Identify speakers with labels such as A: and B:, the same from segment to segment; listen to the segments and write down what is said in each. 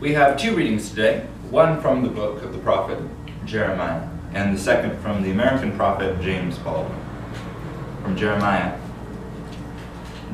A: We have two readings today, one from the book of the prophet Jeremiah, and the second from the American prophet James Baldwin. From Jeremiah.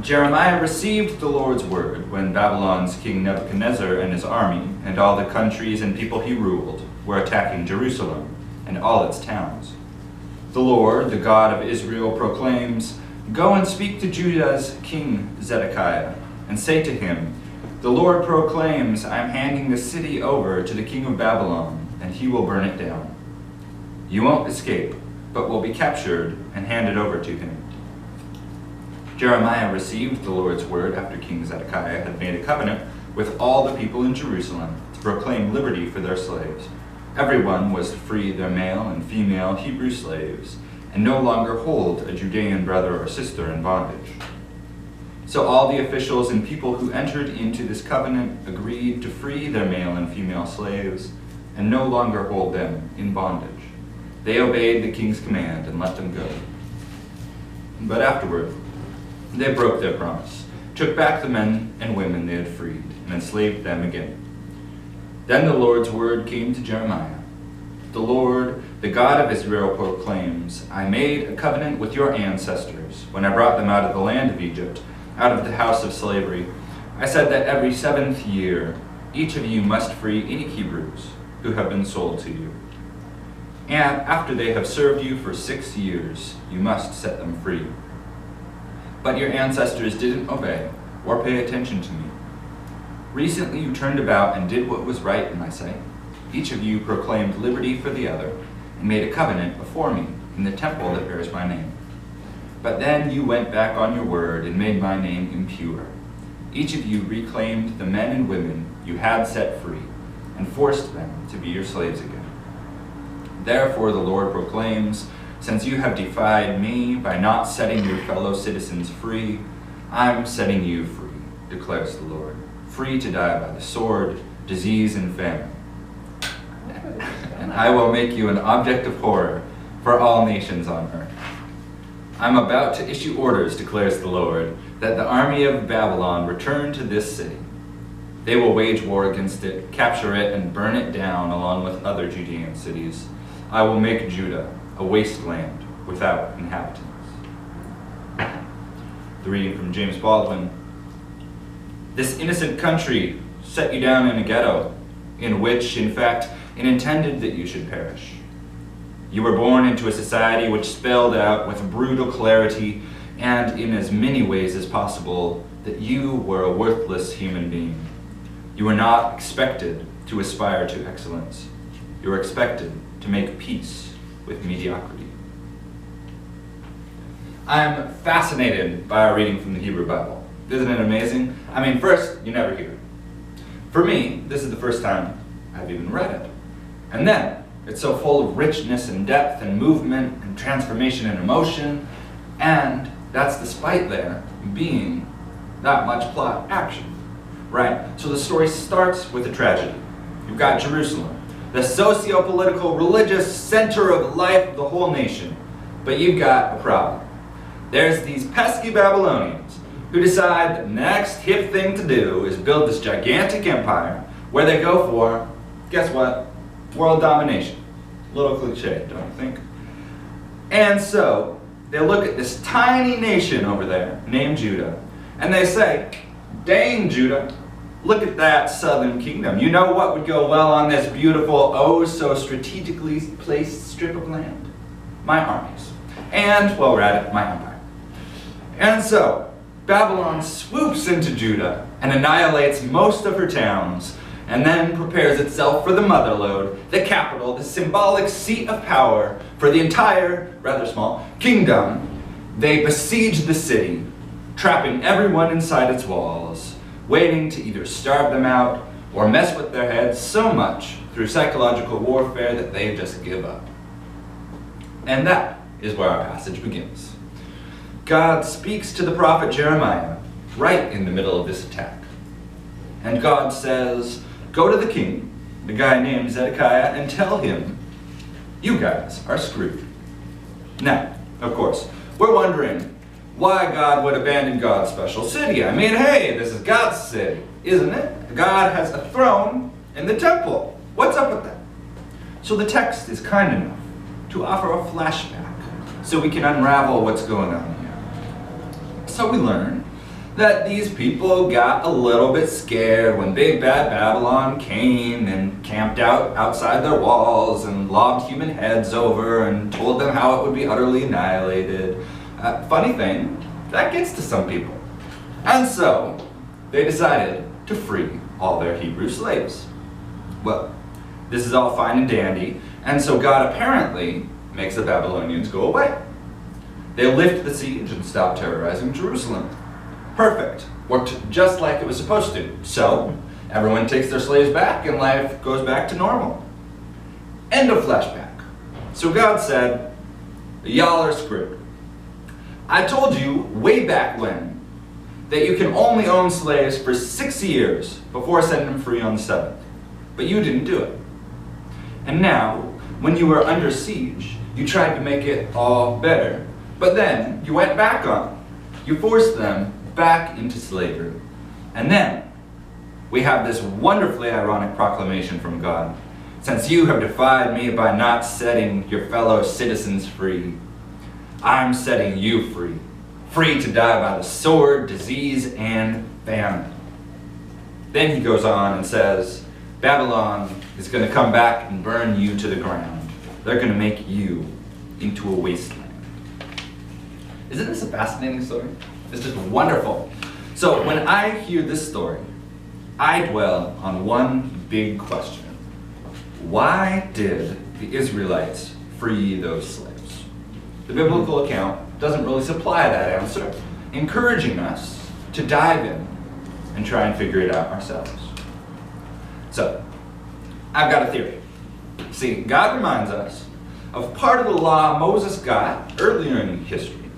A: Jeremiah received the Lord's word when Babylon's king Nebuchadnezzar and his army, and all the countries and people he ruled, were attacking Jerusalem and all its towns. The Lord, the God of Israel, proclaims, "Go and speak to Judah's king Zedekiah, and say to him, the Lord proclaims, I am handing the city over to the king of Babylon, and he will burn it down. You won't escape, but will be captured and handed over to him." Jeremiah received the Lord's word after King Zedekiah had made a covenant with all the people in Jerusalem to proclaim liberty for their slaves. Everyone was to free their male and female Hebrew slaves, and no longer hold a Judean brother or sister in bondage. So all the officials and people who entered into this covenant agreed to free their male and female slaves and no longer hold them in bondage. They obeyed the king's command and let them go. But afterward, they broke their promise, took back the men and women they had freed, and enslaved them again. Then the Lord's word came to Jeremiah. The Lord, the God of Israel, proclaims, I made a covenant with your ancestors when I brought them out of the land of Egypt, out of the house of slavery. I said that every 7th year, each of you must free any Hebrews who have been sold to you. And after they have served you for 6 years, you must set them free. But your ancestors didn't obey or pay attention to me. Recently you turned about and did what was right in my sight. Each of you proclaimed liberty for the other and made a covenant before me in the temple that bears my name. But then you went back on your word and made my name impure. Each of you reclaimed the men and women you had set free and forced them to be your slaves again. Therefore the Lord proclaims, since you have defied me by not setting your fellow citizens free, I'm setting you free, declares the Lord, free to die by the sword, disease, and famine. And I will make you an object of horror for all nations on earth. I'm about to issue orders, declares the Lord, that the army of Babylon return to this city. They will wage war against it, capture it, and burn it down along with other Judean cities. I will make Judah a wasteland without inhabitants. The reading from James Baldwin. This innocent country set you down in a ghetto, in which, in fact, it intended that you should perish. You were born into a society which spelled out with brutal clarity and in as many ways as possible that you were a worthless human being. You were not expected to aspire to excellence. You were expected to make peace with mediocrity. I'm fascinated by our reading from the Hebrew Bible. Isn't it amazing? I mean, first, you never hear it. For me, this is the first time I've even read it. And then, it's so full of richness and depth and movement and transformation and emotion, and that's despite there being that much plot action, right? So the story starts with a tragedy. You've got Jerusalem, the socio-political, religious center of life of the whole nation, but you've got a problem. There's these pesky Babylonians who decide the next hip thing to do is build this gigantic empire where they go for, guess what? World domination. A little cliche, don't you think? And so, they look at this tiny nation over there, named Judah, and they say, dang Judah, look at that southern kingdom. You know what would go well on this beautiful, oh so strategically placed strip of land? My armies. And, while we're at it, my empire. And so, Babylon swoops into Judah and annihilates most of her towns, and then prepares itself for the motherlode, the capital, the symbolic seat of power for the entire, rather small, kingdom. They besiege the city, trapping everyone inside its walls, waiting to either starve them out or mess with their heads so much through psychological warfare that they just give up. And that is where our passage begins. God speaks to the prophet Jeremiah right in the middle of this attack. And God says, go to the king, the guy named Zedekiah, and tell him, you guys are screwed. Now, of course, we're wondering why God would abandon God's special city. I mean, hey, this is God's city, isn't it? God has a throne in the temple. What's up with that? So the text is kind enough to offer a flashback so we can unravel what's going on here. So we learn that these people got a little bit scared when big bad Babylon came and camped out outside their walls and lobbed human heads over and told them how it would be utterly annihilated. Funny thing, that gets to some people. And so they decided to free all their Hebrew slaves. Well, this is all fine and dandy, and so God apparently makes the Babylonians go away. They lift the siege and stop terrorizing Jerusalem. Perfect. Worked just like it was supposed to. So, everyone takes their slaves back and life goes back to normal. End of flashback. So God said, y'all are screwed. I told you way back when that you can only own slaves for 6 years before setting them free on the 7th. But you didn't do it. And now, when you were under siege, you tried to make it all better. But then, you went back on them. You forced them back into slavery. And then, we have this wonderfully ironic proclamation from God. Since you have defied me by not setting your fellow citizens free, I'm setting you free. Free to die by the sword, disease, and famine. Then he goes on and says, Babylon is going to come back and burn you to the ground. They're going to make you into a wasteland. Isn't this a fascinating story? It's just wonderful. So when I hear this story, I dwell on one big question. Why did the Israelites free those slaves? The biblical account doesn't really supply that answer, encouraging us to dive in and try and figure it out ourselves. So, I've got a theory. See, God reminds us of part of the law Moses got earlier in history.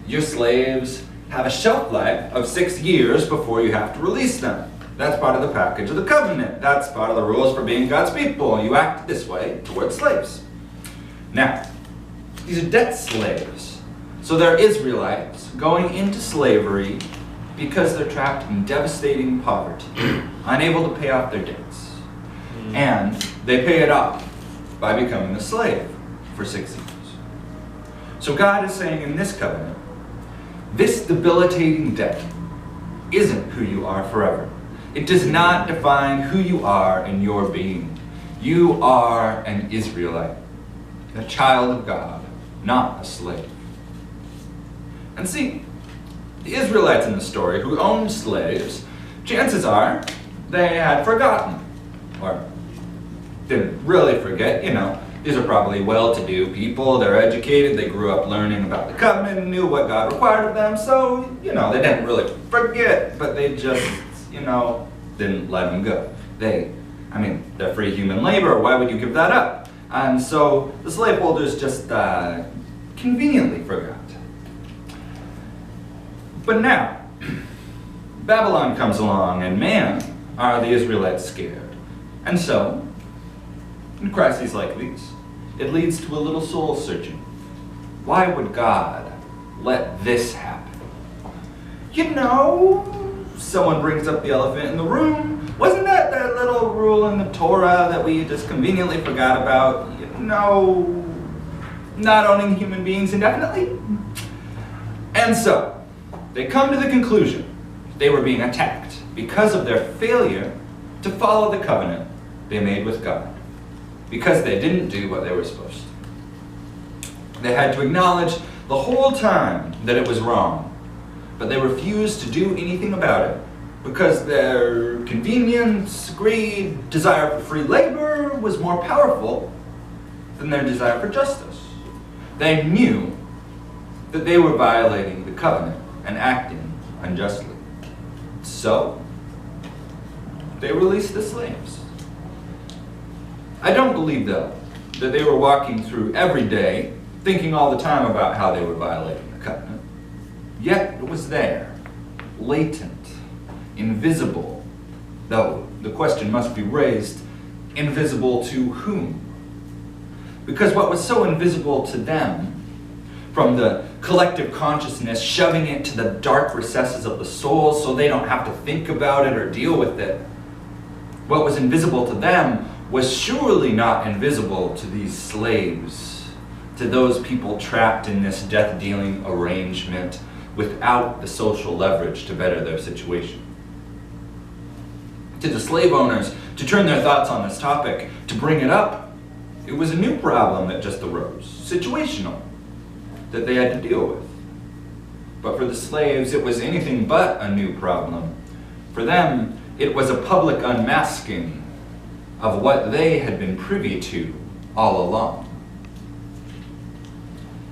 A: Your slaves have a shelf life of 6 years before you have to release them. That's part of the package of the covenant. That's part of the rules for being God's people. You act this way towards slaves. Now, these are debt slaves. So they're Israelites going into slavery because they're trapped in devastating poverty, unable to pay off their debts. And they pay it off by becoming a slave for 6 years. So God is saying in this covenant, this debilitating debt isn't who you are forever. It does not define who you are in your being. You are an Israelite, a child of God, not a slave. And see, the Israelites in the story who owned slaves, chances are they had forgotten, or didn't really forget, These are probably well-to-do people, they're educated, they grew up learning about the covenant and knew what God required of them, so, they didn't really forget, but they just, didn't let them go. They're free human labor, why would you give that up? And so the slaveholders just conveniently forgot. But now, Babylon comes along, and man, are the Israelites scared. And so, in crises like these, it leads to a little soul searching. Why would God let this happen? Someone brings up the elephant in the room. Wasn't that little rule in the Torah that we just conveniently forgot about? Not owning human beings indefinitely? And so, they come to the conclusion they were being attacked because of their failure to follow the covenant they made with God. Because they didn't do what they were supposed to. They had to acknowledge the whole time that it was wrong, but they refused to do anything about it because their convenience, greed, desire for free labor was more powerful than their desire for justice. They knew that they were violating the covenant and acting unjustly. So, they released the slaves. I don't believe, though, that they were walking through every day, thinking all the time about how they were violating the covenant. Yet it was there, latent, invisible, though the question must be raised, invisible to whom? Because what was so invisible to them, from the collective consciousness, shoving it to the dark recesses of the soul so they don't have to think about it or deal with it, What was invisible to them was surely not invisible to these slaves, to those people trapped in this death-dealing arrangement without the social leverage to better their situation. To the slave owners, to turn their thoughts on this topic, to bring it up, it was a new problem that just arose, situational, that they had to deal with. But for the slaves, it was anything but a new problem. For them, it was a public unmasking of what they had been privy to all along.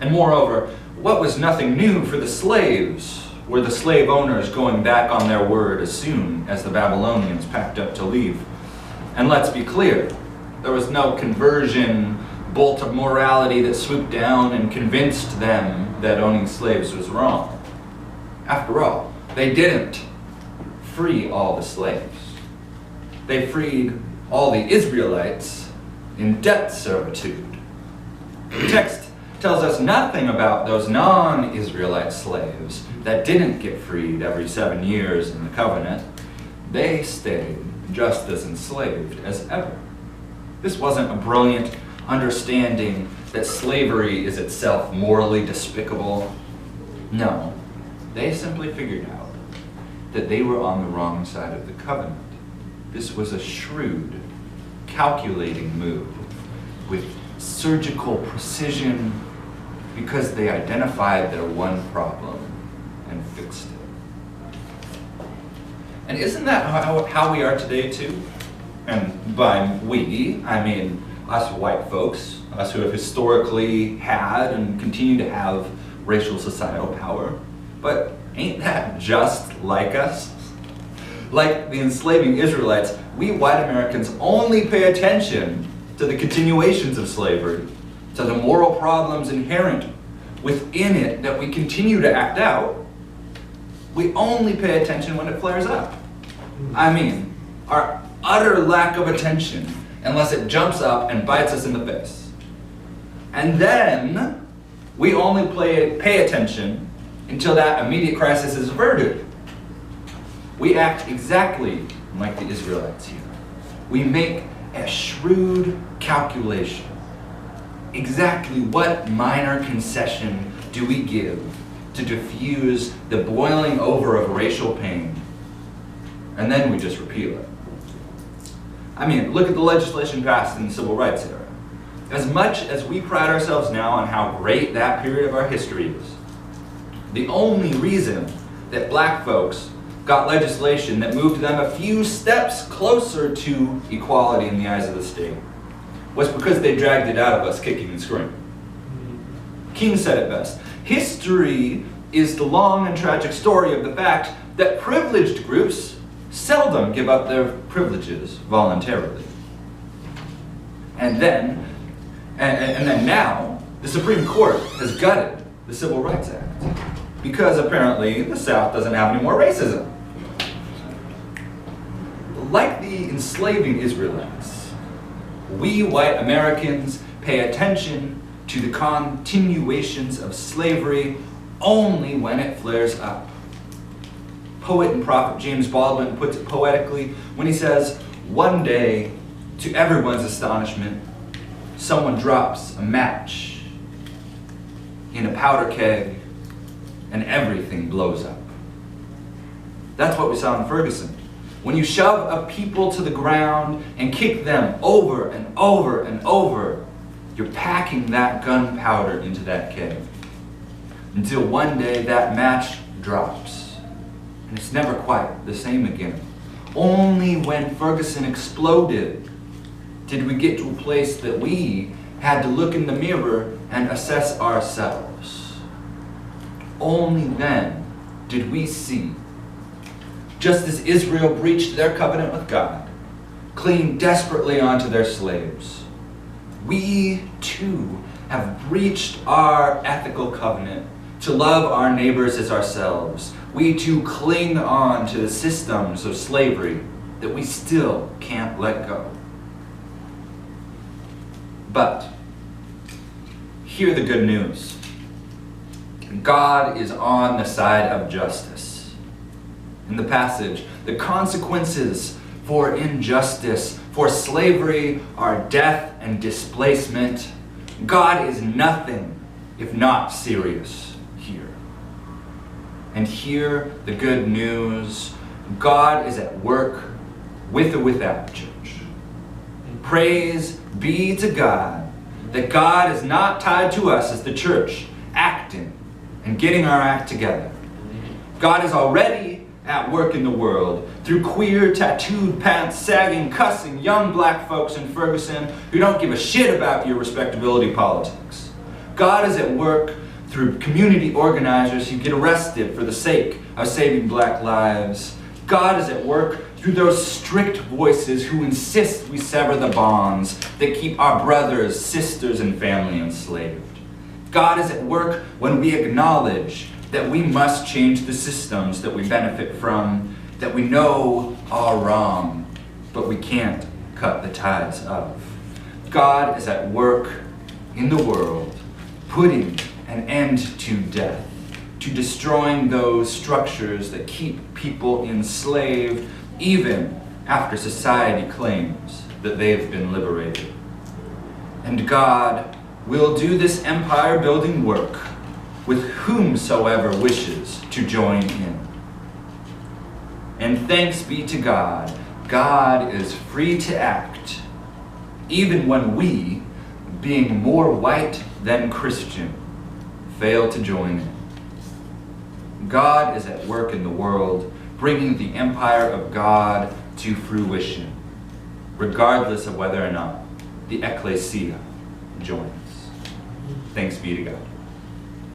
A: And moreover, what was nothing new for the slaves were the slave owners going back on their word as soon as the Babylonians packed up to leave. And let's be clear, there was no conversion bolt of morality that swooped down and convinced them that owning slaves was wrong. After all, they didn't free all the slaves. They freed all the Israelites in debt servitude. The text tells us nothing about those non-Israelite slaves that didn't get freed every 7 years in the covenant. They stayed just as enslaved as ever. This wasn't a brilliant understanding that slavery is itself morally despicable. No, they simply figured out that they were on the wrong side of the covenant. This was a shrewd, calculating move with surgical precision because they identified their one problem and fixed it. And isn't that how we are today too? And by we, I mean us white folks, us who have historically had and continue to have racial societal power. But ain't that just like us? Like the enslaving Israelites, we white Americans only pay attention to the continuations of slavery, to the moral problems inherent within it that we continue to act out. We only pay attention when it flares up. I mean, our utter lack of attention unless it jumps up and bites us in the face. And then we only pay attention until that immediate crisis is averted. We act exactly like the Israelites here. We make a shrewd calculation. Exactly what minor concession do we give to diffuse the boiling over of racial pain? And then we just repeal it. I mean, look at the legislation passed in the Civil Rights era. As much as we pride ourselves now on how great that period of our history is, the only reason that black folks got legislation that moved them a few steps closer to equality in the eyes of the state was because they dragged it out of us kicking and screaming. King said it best. History is the long and tragic story of the fact that privileged groups seldom give up their privileges voluntarily. And then now, the Supreme Court has gutted the Civil Rights Act because apparently the South doesn't have any more racism. Like the enslaving Israelites, we white Americans pay attention to the continuations of slavery only when it flares up. Poet and prophet James Baldwin puts it poetically when he says, "One day, to everyone's astonishment, someone drops a match in a powder keg and everything blows up." That's what we saw in Ferguson. When you shove a people to the ground and kick them over and over and over, you're packing that gunpowder into that keg until one day that match drops. And it's never quite the same again. Only when Ferguson exploded did we get to a place that we had to look in the mirror and assess ourselves. Only then did we see, just as Israel breached their covenant with God, clinging desperately onto their slaves, we too have breached our ethical covenant to love our neighbors as ourselves. We too cling on to the systems of slavery that we still can't let go. But hear the good news. God is on the side of justice. In the passage, the consequences for injustice, for slavery, our death and displacement. God is nothing if not serious here. And hear the good news. God is at work with or without church. Praise be to God that God is not tied to us as the church, acting and getting our act together. God is already at work in the world through queer, tattooed, pants-sagging, cussing young black folks in Ferguson who don't give a shit about your respectability politics. God is at work through community organizers who get arrested for the sake of saving black lives. God is at work through those strict voices who insist we sever the bonds that keep our brothers, sisters, and family enslaved. God is at work when we acknowledge that we must change the systems that we benefit from, that we know are wrong, but we can't cut the ties of. God is at work in the world, putting an end to death, to destroying those structures that keep people enslaved, even after society claims that they've been liberated. And God will do this empire-building work with whomsoever wishes to join in. And thanks be to God, God is free to act, even when we, being more white than Christian, fail to join in. God is at work in the world, bringing the empire of God to fruition, regardless of whether or not the ecclesia joins. Thanks be to God.